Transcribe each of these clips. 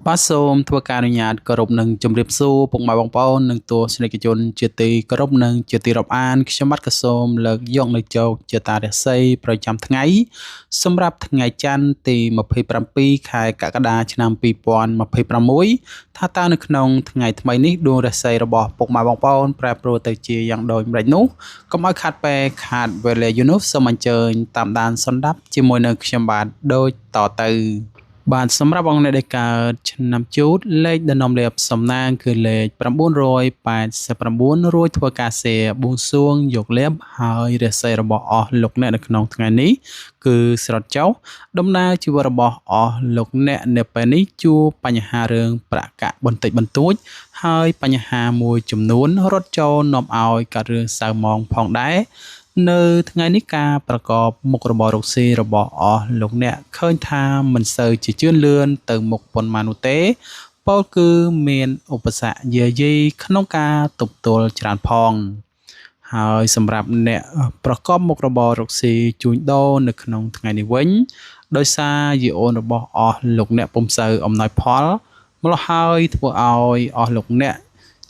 បាទសូមធ្វើការអនុញ្ញាតគោរពនឹងជម្រាបសួរពុកម៉ែបងប្អូននិងទស្សនិកជនជាទីគោរពនិងជាទីរាប់អានខ្ញុំបាទក៏សូមលើកយកនៅជោគជាតារាសីប្រចាំថ្ងៃសម្រាប់ថ្ងៃច័ន្ទទី27ខែកក្កដាឆ្នាំ2026ថាតើនៅក្នុងថ្ងៃថ្មីនេះដួងរាសីរបស់ពុកម៉ែបងប្អូនប្រែប្រួលទៅជាយ៉ាងដូចម្តេចនោះកុំឲ្យខាតពេលខាតវេលាយូរនោះសូមអញ្ជើញតាមដានសន្តាប់ជាមួយនឹងខ្ញុំបាទដូចតទៅបាទសម្រាប់អង្គអ្នកដែលកើតឆ្នាំជូតលេខដំណំលាភសំណាងគឺលេខ989រួចធ្វើការសេបួងសួងយកលាភហើយរាសីរបស់អស់លោកអ្នកនៅក្នុងថ្ងៃនេះគឺស្រត់ចុះដំណើរជីវិតរបស់អស់លោកអ្នកនៅពេលនេះជួបបញ្ហារឿងប្រាក់កាក់បន្តិចបន្តួចហើយបញ្ហាមួយចំនួនរត់ចូលនាំឲ្យកើតរឿងសៅហ្មងផងដែរនៅថ្ងៃនេះការប្រកបមុខរបររកស៊ីរបស់អស់លោកអ្នកឃើញថាមិនសូវជាជឿនលឿនទៅមុខប៉ុន្មាននោះទេពោលគឺមានឧបសគ្គយាយីក្នុងការទប់ទល់ច្រើនផងហើយសម្រាប់អ្នកប្រកបមុខរបររកស៊ីជួញដូរនៅក្នុងថ្ងៃនេះវិញដោយសារយាយអូនរបស់អស់លោកអ្នកពុំសូវអំណោយផលម្ល៉េះហើយធ្វើឲ្យអស់លោកអ្នក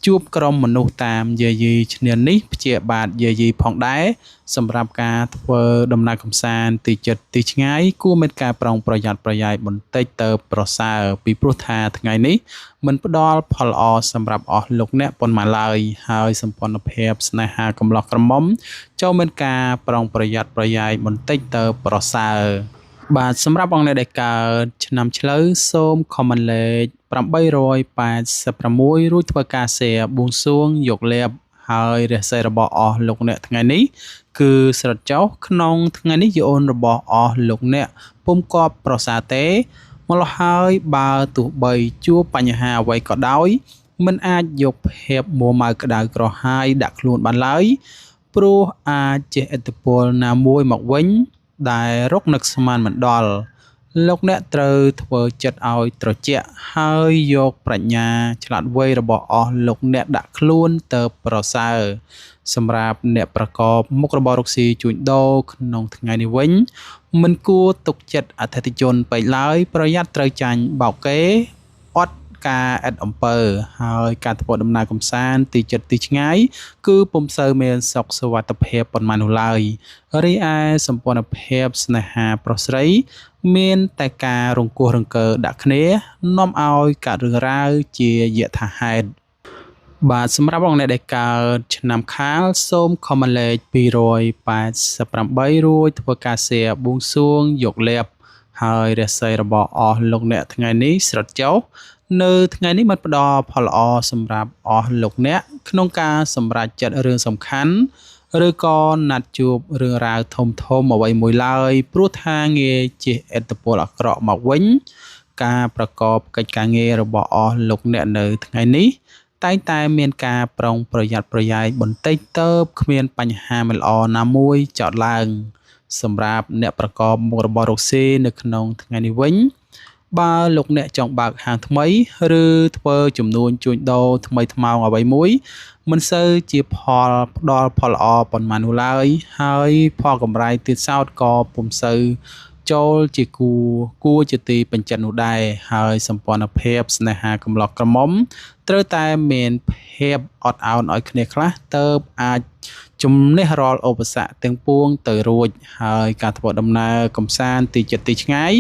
ជួបក្រុមមនុស្សតាមយាយីឈ្នានីសព្យាបាទយាយីផងដែរសម្រាប់ការធ្វើដំណើរកម្សាន្តទីចិត្តទីឆ្ងាយគួរមានការប្រុងប្រយ័ត្នប្រយែងបន្តិចទៅប្រសើរពីព្រោះថាថ្ងៃនេះមិនផ្ដល់ផលល្អសម្រាប់អស់លោកអ្នកប៉ុន្មានឡើយហើយសម្ព័ន្ធភាពស្នេហាកំឡោះក្រមុំចូលមានការប្រុងប្រយ័ត្នប្រយែងបន្តិចទៅប្រសើរបាទសម្រាប់អង្គអ្នកដែលកើតឆ្នាំឆ្លូវសូម comment លេខ886រួចធ្វើការ share បួងសួងយកលាភហើយរាសីរបស់អស់លោកអ្នកថ្ងៃនេះគឺស្រត់ចុះក្នុងថ្ងៃនេះយាយអូនរបស់អស់លោកអ្នកពុំកប់ប្រសើរទេម្ល៉េះហើយបើទោះបីជួបបញ្ហាអ្វីក៏ដោយមិនអាចយកភាពមួម៉ៅក្តៅក្រហាយដាក់ខ្លួនបានឡើយព្រោះអាចជះឥទ្ធិពលណាមួយមកវិញដែលរកនឹកស្មានមិនដល់លោកអ្នកត្រូវធ្វើចិត្តឲ្យត្រជាក់ហើយយកប្រាជ្ញាឆ្លាតវៃរបស់អស់លោកអ្នកដាក់ខ្លួនទៅប្រសើរសម្រាប់អ្នកប្រកបមុខរបររកស៊ីជួញដូរក្នុងថ្ងៃនេះវិញមិនគួរទុកចិត្តអតិថិជនពេកឡើយប្រយ័ត្នត្រូវចាញ់បោកគេអត់ការអិតអំពើហើយការធ្វើដំណើរកម្សាន្តទីចិត្តទីឆ្ងាយគឺពុំសូវមានសុខសុវត្ថិភាពប៉ុន្មាននោះឡើយរីឯសម្ព័ន្ធភាពស្នេហាប្រុសស្រីមានតែការរង្គោះរង្គើដាក់គ្នានាំឲ្យកើតរឿងរ៉ាវជាយថាហេតុបាទសម្រាប់អង្គអ្នកដែលកើតឆ្នាំខាលសូម comment លេខ288រួចធ្វើការ share បួងសួងយកលាភហើយរាសីរបស់អស់លោកអ្នកថ្ងៃនេះស្រត់ចុះនៅថ្ងៃនេះមិនផ្ដល់ផលល្អសម្រាប់អស់លោកអ្នកក្នុងការសម្រេចចិត្តរឿងសំខាន់ឬក៏ណាត់ជួបរឿងរ៉ាវធំអ្វីមួយឡើយព្រោះថាងាយជះឥទ្ធិពលអាក្រក់មកវិញការប្រកបកិច្ចការងាររបស់អស់លោកអ្នកនៅថ្ងៃនេះតែងតែមានការប្រុងប្រយ័ត្នប្រយែងបន្តិចទៅគ្មានបញ្ហាមិនល្អណាមួយចោទឡើងសម្រាប់អ្នកប្រកបមុខរបររកស៊ីនៅក្នុងថ្ងៃនេះវិញបើលោកអ្នកចង់បើកហាងថ្មីឬធ្វើចំនួនជួញដូរថ្មីថ្មោងអ្វីមួយមិនសូវជាផលផ្ដល់ផលល្អប៉ុន្មាននោះឡើយហើយផលកម្រៃទៀតសោតក៏ពុំសូវចូលជាគួរជាទីពេញចិត្តនោះដែរហើយសម្ព័ន្ធភាពស្នេហាកំឡោះក្រមុំត្រូវតែមានភាពអត់ឱនឲ្យគ្នាខ្លះទៅអាចជំនះរាល់ឧបសគ្គទាំងពួងទៅរួចហើយការធ្វើដំណើរកម្សាន្តទីចិត្តទីឆ្ងាយ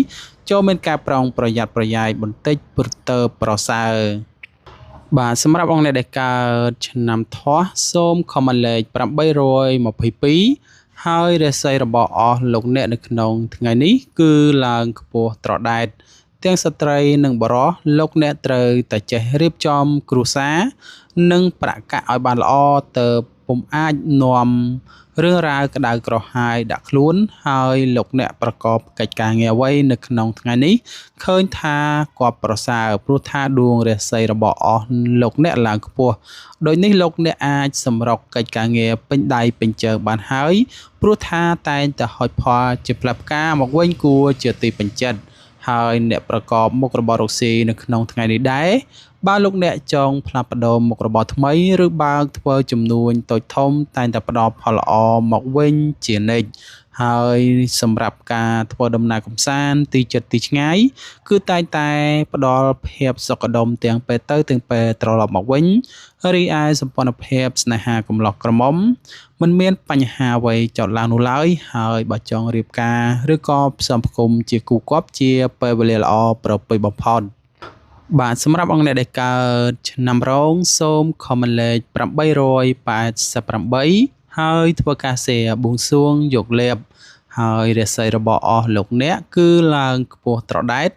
ចូលមានការប្រុងប្រយ័ត្នប្រយែងបន្តិចព្រឹកទៅប្រសើរបាទសម្រាប់អង្គអ្នកដែលកើតឆ្នាំថោះសូម comment លេខ822ហើយរាសីរបស់អស់លោកអ្នកនៅក្នុងថ្ងៃនេះគឺឡើងខ្ពស់ត្រដែតទាំងស្ត្រីនិងបុរសលោកអ្នកត្រូវតែចេះរៀបចំគ្រួសារនិងប្រាក់កាក់ឲ្យបានល្អទៅពុំអាចនាំរឿងរ៉ាវក្តៅក្រហាយដាក់ខ្លួនហើយលោកអ្នកប្រកបកិច្ចការងារអ្វីនៅក្នុងថ្ងៃនេះឃើញថាគាត់ប្រសើរព្រោះថាដួងរាសីរបស់អស់លោកអ្នកឡើងខ្ពស់ដូចនេះលោកអ្នកអាចសម្រុកកិច្ចការងារពេញដៃពេញជើងបានហើយព្រោះថាតែងតែហុចផលជាផ្លែផ្កាមកវិញគួរជាទីពេញចិត្តហើយអ្នកប្រកបមុខរបររកស៊ីនៅក្នុងថ្ងៃនេះដែរបើលោកអ្នកចង់ផ្លាស់ប្ដូរមុខរបរថ្មីឬបើកធ្វើចំនួនតូចធំតែងតែផ្ដល់ផលល្អមកវិញជានិច្ច ហើយសម្រាប់ការធ្វើដំណើរកម្សាន្តទីជិតទីឆ្ងាយគឺតែងតែផ្ដល់ភាពសុខដុមទាំងពេលទៅទាំងពេលត្រឡប់មកវិញរីឯសម្ព័ន្ធភាពស្នេហាកំឡោះក្រមុំមិនមានបញ្ហាអ្វីចោទឡើងនោះឡើយហើយបើចង់រៀបការឬក៏ផ្សំផ្គុំជាគូគប់ជាពេលវេលាល្អប្រពៃបំផុតបាទសម្រាប់អង្គអ្នកដែលកើតឆ្នាំរោងសូមខមមិនលេខ888ហើយធ្វើការសេបួងសួងយកលេបហើយរាសីរបស់អស់លោកអ្នកគឺឡើងខ្ពស់ត្រដែត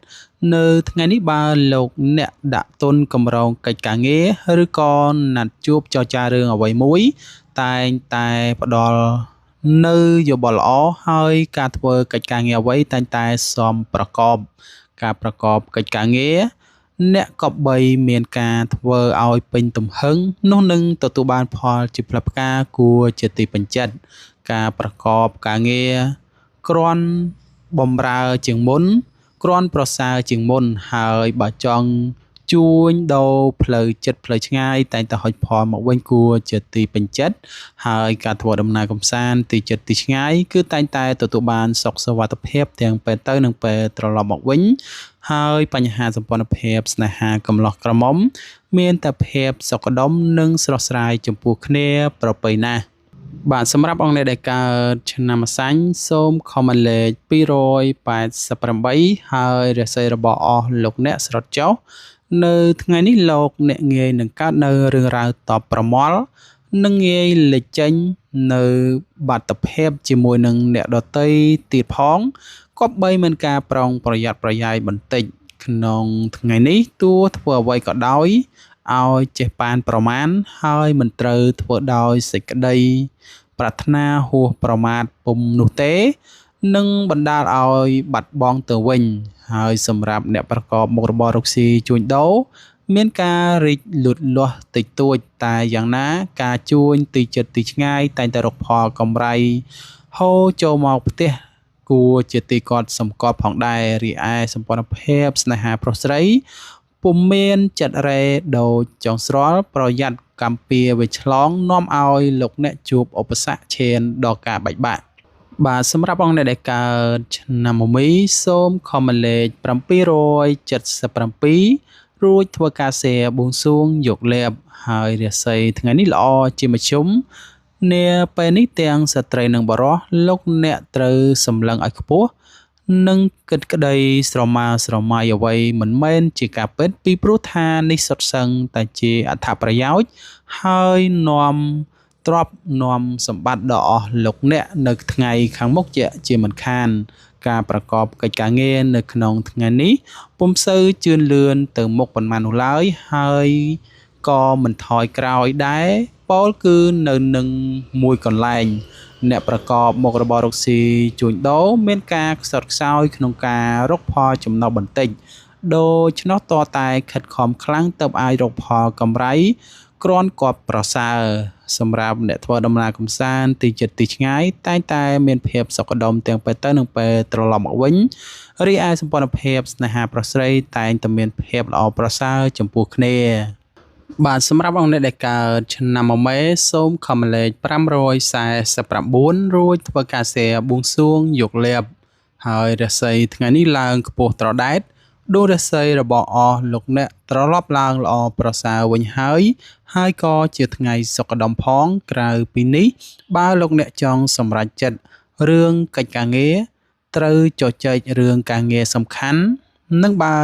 នៅថ្ងៃនេះបើលោកអ្នកដាក់ទុនកម្រងកិច្ចការងារឬក៏ណាត់ជួបចរចារឿងអ្វីមួយតែងតែផ្ដល់នៅយោបល់ល្អហើយការធ្វើកិច្ចការងារអ្វីតែងតែសមប្រកបការប្រកបកិច្ចការងារអ្នកក៏បីមានការធ្វើឲ្យពេញទំហឹងនោះនឹងទទួលបានផលជាផ្លែផ្កាគួរជាទីពេញចិត្តការប្រកបការងារគ្រាន់បំរើជាងមុនគ្រាន់ប្រសើរជាងមុនហើយបើចង់ជួញដូរផ្លូវចិត្តផ្លូវឆ្ងាយតែងតែហុចផលមកវិញគួរជាទីពេញចិត្តហើយការធ្វើដំណើរកម្សាន្តទីចិត្តទីឆ្ងាយគឺតែងតែទទួលបានសុខសុវត្ថិភាពទាំងពេលទៅនិងពេលត្រឡប់មកវិញហើយបញ្ហាសម្ព័ន្ធភាពស្នេហាកំឡោះក្រមុំមានតែភាពសុខដុមនិងស្រស់ស្រាយចំពោះគ្នាប្រពៃណាស់បាទសម្រាប់អង្គអ្នកដែលកើតឆ្នាំម្សាញ់សូមខមមិនលេខ288ហើយរាសីរបស់អស់លោកអ្នកស្រត់ចុះនៅថ្ងៃនេះលោកអ្នកងាយនឹងកើតនៅរឿងរ៉ាវតបប្រមល់និងងាយលេចចេញនៅបាតុភិបជាមួយនឹងអ្នកដទៃទៀតផងក៏បីមានការប្រុងប្រយ័ត្នប្រយែងបន្តិចក្នុងថ្ងៃនេះទោះធ្វើអ្វីក៏ដោយឲ្យចេះប៉ានប្រមាណហើយមិនត្រូវធ្វើដោយសេចក្តីប្រាថ្នាហួសប្រមាថពុំនោះទេនឹងបណ្ដាលឲ្យបាត់បង់ទៅវិញហើយសម្រាប់អ្នកប្រកបមុខរបររកស៊ីជួញដូរមានការរីកលូតលាស់តិចតួចតែយ៉ាងណាការជួញទីចិត្តទីឆ្ងាយតែងតែរកផលកម្រៃហូរចូលមកផ្ទះគួរជាទីកត់សម្គាល់ផងដែររីឯសម្ព័ន្ធភាពស្នេហាប្រុសស្រីពុំមានចិត្តរ៉េដូចចង់ស្រាល់ប្រយ័ត្នកម្មពៀវិឆ្លងនាំឲ្យលោកអ្នកជួបឧបសគ្គឈានដល់ការបែកបាក់បាទសម្រាប់អង្គអ្នកដែលកើតឆ្នាំមុំមីសូមខមមិនលេខ777រួចធ្វើការសេបួងសួងយកលេបហើយរាសីថ្ងៃនេះល្អជាមធ្យមនាពេលនេះទាំងស្ត្រីនិងបុរសលោកអ្នកត្រូវសម្លឹងឲ្យខ្ពស់និងគិតក្តីស្រមើស្រមៃអ្វីមិនមែនជាការពិតពីព្រោះថានេះសុទ្ធសឹងតែជាអត្ថប្រយោជន៍ហើយនាំទ្រព្យនាំសម្បត្តិដល់អស់លោកអ្នកនៅថ្ងៃខាងមុខជាមិនខានការប្រកបកិច្ចការងារនៅក្នុងថ្ងៃនេះពុំសូវជឿនលឿនទៅមុខប៉ុន្មាននោះឡើយហើយក៏មិនថយក្រោយដែរពោលគឺនៅនឹងមួយកន្លែងអ្នកប្រកបមុខរបររកស៊ីជួញដូរមានការខ្សត់ខ្សោយក្នុងការរកផលចំណូលបន្តិចដូច្នោះតតែខិតខំខ្លាំងទៅអាចរកផលកម្រៃគ្រាន់គាប់ប្រសើរសម្រាប់អ្នកធ្វើដំណើរកម្សាន្តទីចិត្តទីឆ្ងាយតែងតែមានភាពសុខដុមទាំងពេលទៅនិងពេលត្រឡប់មកវិញរីឯសម្ព័ន្ធភាពស្នេហាប្រុសស្រីតែងតែមានភាពល្អប្រសើរចំពោះគ្នាបាទសម្រាប់អង្គអ្នកដែលកើតឆ្នាំមមេសូមខមមិនលេខ549រួចធ្វើការសេបួងសួងយកលេបហើយរាសីថ្ងៃនេះឡើងខ្ពស់ត្រដែតដូចរាសីរបស់អស់លោកអ្នកត្រឡប់ឡើងល្អប្រសើរវិញហើយក៏ជាថ្ងៃសុខដុមផងក្រៅពីនេះបើលោកអ្នកចង់សម្រេចចិត្តរឿងកិច្ចការងារត្រូវជជែករឿងការងារសំខាន់និងបើ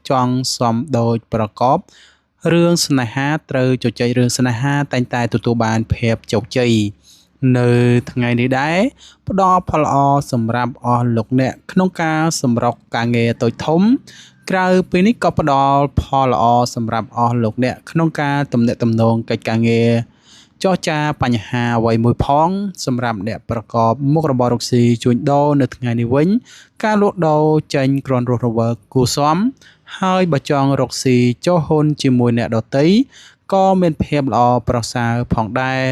ចង់សមដូចប្រកបរឿងស្នេហាត្រូវជជែករឿងស្នេហាតែងតែទទួលបានភាពជោគជ័យនៅថ្ងៃនេះដែរផ្ដល់ផលល្អសម្រាប់អស់លោកអ្នកក្នុងការសម្រុកការងារតូចធំក្រៅពីនេះក៏ផ្ដល់ផលល្អសម្រាប់អស់លោកអ្នកក្នុងការទំនាក់ទំនងកិច្ចការងារចរចាបញ្ហាអ្វីមួយផងសម្រាប់អ្នកប្រកបមុខរបររកស៊ីជួញដូរនៅថ្ងៃនេះវិញការលក់ដូរចេញគ្រាន់រស់រវើកគួរសមហើយបើចង់រកស៊ីចូលហ៊ុនជាមួយអ្នកដទៃក៏មានភាពល្អប្រសើរផងដែរ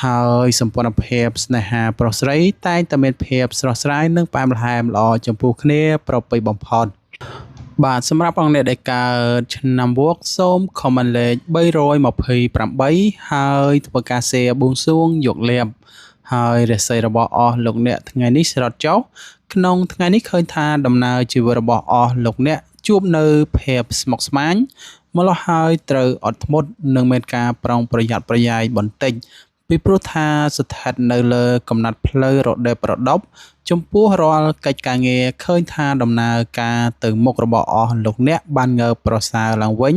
ហើយសម្ព័ន្ធភាពស្នេហាប្រុសស្រីតែងតែមានភាពស្រស់ស្រាយនិងផ្អែមល្ហែមល្អចំពោះគ្នាប្រពៃបំផុតបាទសម្រាប់អង្គអ្នកដែលកើតឆ្នាំវក់សូមខមមិនលេខ328ហើយធ្វើការសេបួងសួងយកលេប ហើយរាសីរបស់អស់លោកអ្នកថ្ងៃនេះស្រត់ចុះក្នុងថ្ងៃនេះឃើញថាដំណើរជីវិតរបស់អស់លោកអ្នកជួបនៅភាពស្មុគស្មាញម្ល៉េះហើយត្រូវអត់ធ្មត់និងមានការប្រុងប្រយ័ត្នប្រយែងបន្តិចពីព្រោះថាស្ថិតនៅលើកំណត់ផ្លូវរដេបរដប់ចំពោះរាល់កិច្ចការងារឃើញថាដំណើរការទៅមុខរបស់អស់លោកអ្នកបានងើបប្រសើរឡើងវិញ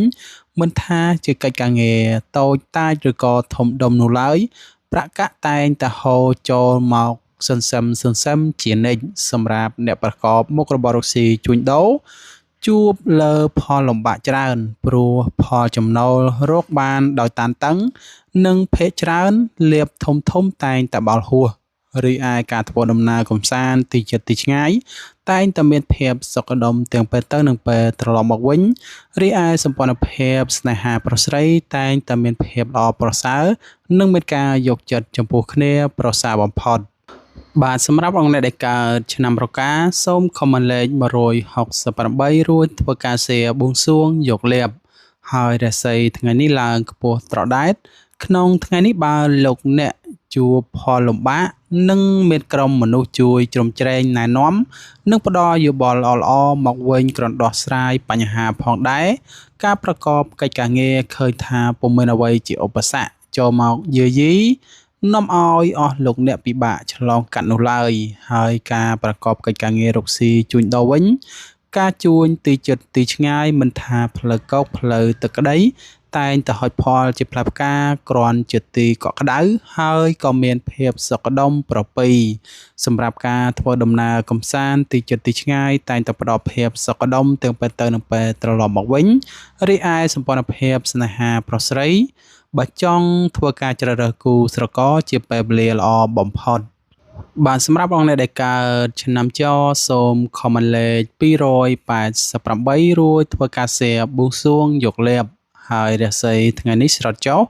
មិនថាជាកិច្ចការងារតូចតាចឬក៏ធំដុំនោះឡើយប្រាក់កាក់តែងតែហូរចូលមកសន្សឹមជានិច្ចសម្រាប់អ្នកប្រកបមុខរបររកស៊ីជួញដូរជួបលើផលលំបាកច្រើនព្រោះផលចំណូលរកបានដោយតានតឹងនិងភ័យច្រើនលៀបធំតែងតែបាល់ហួសរីឯការធ្វើដំណើរកំសាន្តទីជិតទីឆ្ងាយតែងតែមានភាពសុខដុមទាំងពេលទៅនិងពេលត្រឡប់មកវិញរីឯសម្ព័ន្ធភាពស្នេហាប្រុសស្រីតែងតែមានភាពល្អប្រសើរនិងមានការយកចិត្តចំពោះគ្នាប្រសើរបំផុតបាទសម្រាប់អង្គអ្នកដែលកើតឆ្នាំរកាសូមខមមិនលេខ168រួចធ្វើការសេបួងសួងយកលាភហើយរាសីថ្ងៃនេះឡើងខ្ពស់ត្រដែតក្នុងថ្ងៃនេះបើលោកអ្នកជួបផលលំបាកនិងមានក្រុមមនុស្សជួយជ្រោមជ្រែងណែនាំនិងផ្ដល់យោបល់ល្អៗមកវិញគ្រាន់ដោះស្រាយបញ្ហាផងដែរការប្រកបកិច្ចការងារឃើញថាពុំមានអ្វីជាឧបសគ្គចូលមកយាយីនាំឲ្យអស់លោកអ្នកពិបាកឆ្លងកាត់នោះឡើយហើយការប្រកបកិច្ចការងាររកស៊ីជួញដូរវិញការជួញទីជិតទីឆ្ងាយមិនថាផ្លូវកោកផ្លូវទឹកក្តីតែងតែហុចផលជាផ្លែផ្កាគ្រាន់ជាទីកក់ក្ដៅហើយក៏មានភាពសុខដុមប្រពៃសម្រាប់ការធ្វើដំណើរកំសាន្តទីជិតទីឆ្ងាយតែងតែផ្ដល់ភាពសុខដុមទាំងពេលទៅនិងពេលត្រឡប់មកវិញរីឯសម្ព័ន្ធភាពស្នេហាប្រុសស្រីបើចង់ធ្វើការជ្រើសរើសគូស្រករជាពេលវេលាល្អបំផុតបាទសម្រាប់អង្គអ្នកដែលកើតឆ្នាំចសូមខមមិនលេខ288រួចធ្វើការសេបួងសួងយកលាភហើយរាសីថ្ងៃនេះស្រត់ចុះ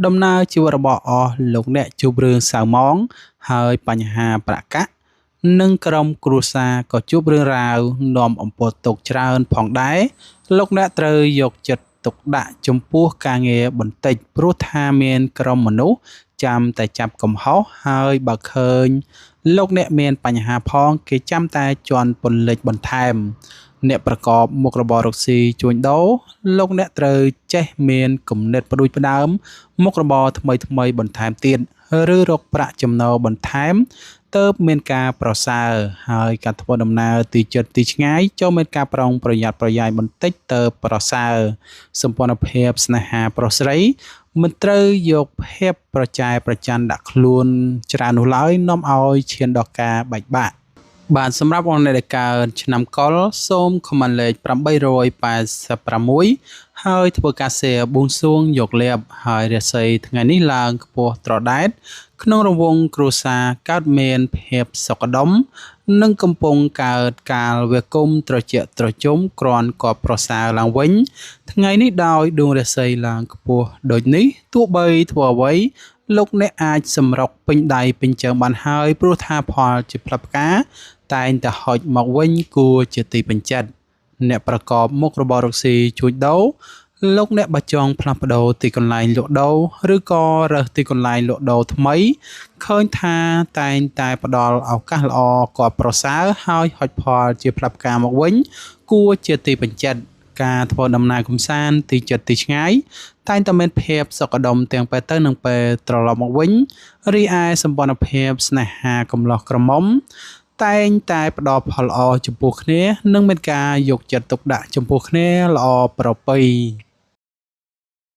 ដំណើរជីវិតរបស់អស់លោកអ្នកជួបរឿងសៅហ្មងហើយបញ្ហាប្រាក់កាក់និងក្រុមគ្រួសារក៏ជួបរឿងរ៉ាវនាំអំពើទុកច្រើនផងដែរលោកអ្នកត្រូវយកចិត្តទុកដាក់ចំពោះការងារបន្តិចព្រោះថាមានក្រុមមនុស្សចាំតែចាប់កំហុសហើយបើឃើញលោកអ្នកមានបញ្ហាផងគេចាំតែជន់ពន្លិចបន្ថែមអ្នកប្រកបមុខរបររកស៊ីជួញដូរលោកអ្នកត្រូវចេះមានគំនិតផ្ដួចផ្ដើមមុខរបរថ្មីបន្ថែមទៀតឬរកប្រាក់ចំណូលបន្ថែមទើបមានការប្រសើរហើយការធ្វើដំណើរទីជិតទីឆ្ងាយចូលមានការប្រុងប្រយ័ត្នប្រយែងបន្តិចទើបប្រសើរសម្ព័ន្ធភាពស្នេហាប្រុសស្រីមិនត្រូវយកភាពប្រចែប្រច័ណ្ឌដាក់ខ្លួនច្រើននោះឡើយនាំឲ្យឈានដល់ការបែកបាក់បាទសម្រាប់អង្គអ្នកដែលកើតឆ្នាំកុរសូមខមមិនលេខ886ហើយធ្វើការសេបួងសួងយកលាភហើយរាសីថ្ងៃនេះឡើងខ្ពស់ត្រដែតក្នុងរង្វង់គ្រួសារកើតមានភាពសុខដុមនិងកំពុងកើតកាលវាគុំត្រជាក់ត្រជុំគ្រាន់ក៏ប្រសើរឡើងវិញថ្ងៃនេះដោយដួងរាសីឡើងខ្ពស់ដូចនេះទោះបីធ្វើអ្វីលោកអ្នកអាចសម្រុកពេញដៃពេញជើងបានហើយព្រោះថាផលជាផ្លែផ្កាតែងតែហុចមកវិញគួរជាទីពេញចិត្តអ្នកប្រកបមុខរបររកស៊ីជួញដូរលោកអ្នកបើចង់ផ្លាស់ប្ដូរទីកន្លែងលក់ដូរឬក៏រើសទីកន្លែងលក់ដូរថ្មីឃើញថាតែងតែផ្ដល់ឱកាសល្អក៏ប្រសើរហើយហុចផលជាផ្លែផ្កាមកវិញគួរជាទីពេញចិត្តការធ្វើដំណើរកំសាន្តទីជិតទីឆ្ងាយតែងតែមានភាពសុខដុមទាំងពេលទៅនិងពេលត្រឡប់មកវិញរីឯសម្ព័ន្ធភាពស្នេហាកំឡោះក្រមុំតែងតែផ្ដល់ផលល្អចំពោះគ្នានិងមានការយកចិត្តទុកដាក់ចំពោះគ្នាល្អប្រពៃ